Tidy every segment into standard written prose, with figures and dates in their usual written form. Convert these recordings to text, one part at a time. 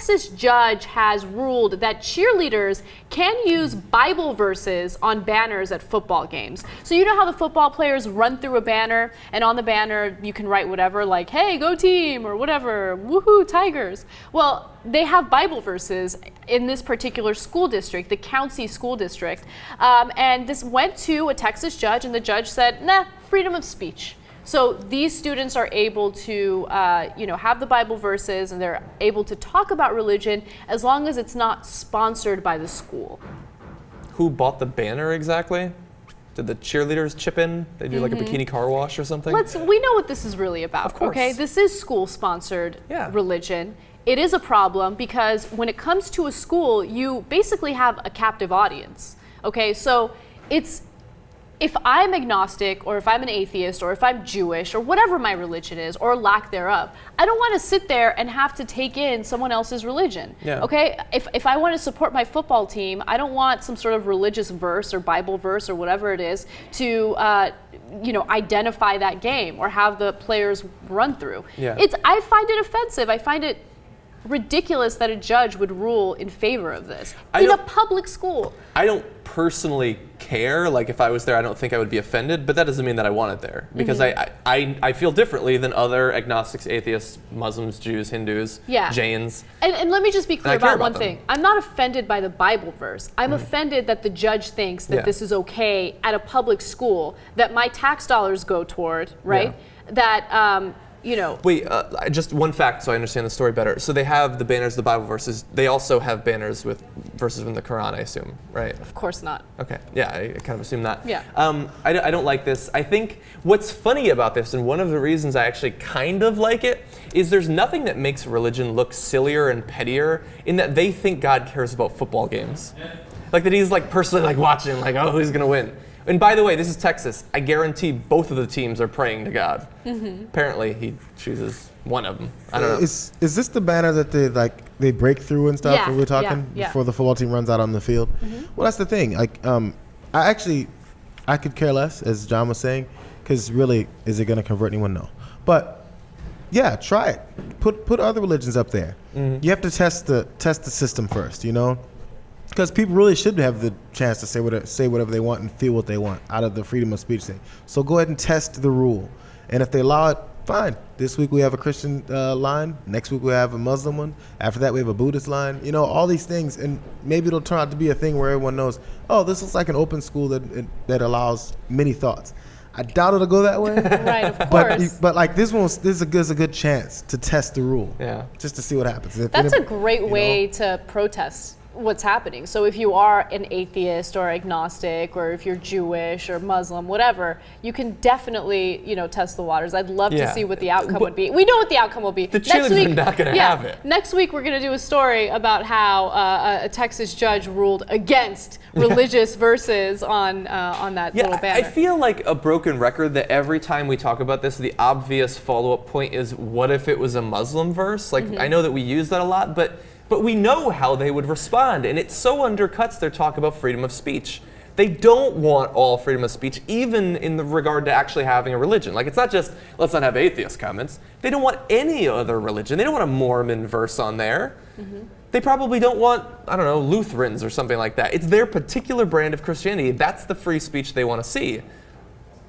Texas judge has ruled that cheerleaders can use Bible verses on banners at football games. So you know how the football players run through a banner, and on the banner you can write whatever, like, hey, go team, or whatever, woohoo, Tigers. Well, they have Bible verses in this particular school district, the Kountze School District. And this went to a Texas judge, and the judge said, nah, freedom of speech. So these students are able to, have the Bible verses, and they're able to talk about religion as long as it's not sponsored by the school. Who bought the banner exactly? Did the cheerleaders chip in? They do like a bikini car wash or something? We know what this is really about, of course. Okay? This is school-sponsored religion. It is a problem because when it comes to a school, you basically have a captive audience. Okay, so if I'm agnostic, or if I'm an atheist, or if I'm Jewish, or whatever my religion is, or lack thereof, I don't want to sit there and have to take in someone else's religion. Yeah. Okay, if I want to support my football team, I don't want some sort of religious verse or Bible verse or whatever it is to identify that game or have the players run through. Yeah. I find it offensive. I find it ridiculous that a judge would rule in favor of this in a public school. I don't personally care. Like, if I was there, I don't think I would be offended, but that doesn't mean that I want it there, because I feel differently than other agnostics, atheists, Muslims, Jews, Hindus, Jains. And let me just be clear about one thing. I'm not offended by the Bible verse. I'm offended that the judge thinks that this is okay at a public school that my tax dollars go toward, right? That Wait, just one fact so I understand the story better. So they have the banners, the Bible verses. They also have banners with verses from the Quran, I assume, right? Of course not. Okay, yeah, I kind of assume that. Yeah. I don't like this. I think what's funny about this, and one of the reasons I actually kind of like it, is there's nothing that makes religion look sillier and pettier in that they think God cares about football games. Like that he's like personally like watching, like, oh, who's gonna win? And by the way, this is Texas. I guarantee both of the teams are praying to God. Apparently, he chooses one of them. I don't know. Is this the banner that they break through and stuff? Yeah, when we're talking before the football team runs out on the field. Well, that's the thing. Like, I could care less, as John was saying, because really, is it going to convert anyone? No. But yeah, try it. Put other religions up there. You have to test the system first. Because people really should have the chance to say whatever they want and feel what they want out of the freedom of speech thing. So go ahead and test the rule. And if they allow it, fine. This week we have a Christian line. Next week we have a Muslim one. After that we have a Buddhist line. All these things. And maybe it'll turn out to be a thing where everyone knows, oh, this looks like an open school that allows many thoughts. I doubt it'll go that way. Right, of course. But like this is a good chance to test the rule. Yeah. Just to see what happens. That's a great way to protest what's happening. So if you are an atheist or agnostic, or if you're Jewish or Muslim, whatever, you can definitely, test the waters. I'd love to see what the outcome would be. We know what the outcome will be. The cheerleaders are not going to have it. Next week we're going to do a story about how a Texas judge ruled against religious verses on that little banner. I feel like a broken record that every time we talk about this, the obvious follow-up point is, what if it was a Muslim verse? Like, I know that we use that a lot, but we know how they would respond, and it so undercuts their talk about freedom of speech. They don't want all freedom of speech, even in the regard to actually having a religion. Like, it's not just, let's not have atheist comments. They don't want any other religion. They don't want a Mormon verse on there. They probably don't want, I don't know, Lutherans or something like that. It's their particular brand of Christianity. That's the free speech they want to see.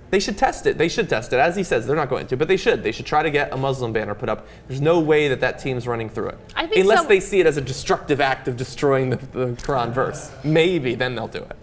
They should test it. As he says, they're not going to, but they should. They should try to get a Muslim banner put up. There's no way that team's running through it. Unless they see it as a destructive act of destroying the Quran verse. Maybe then they'll do it.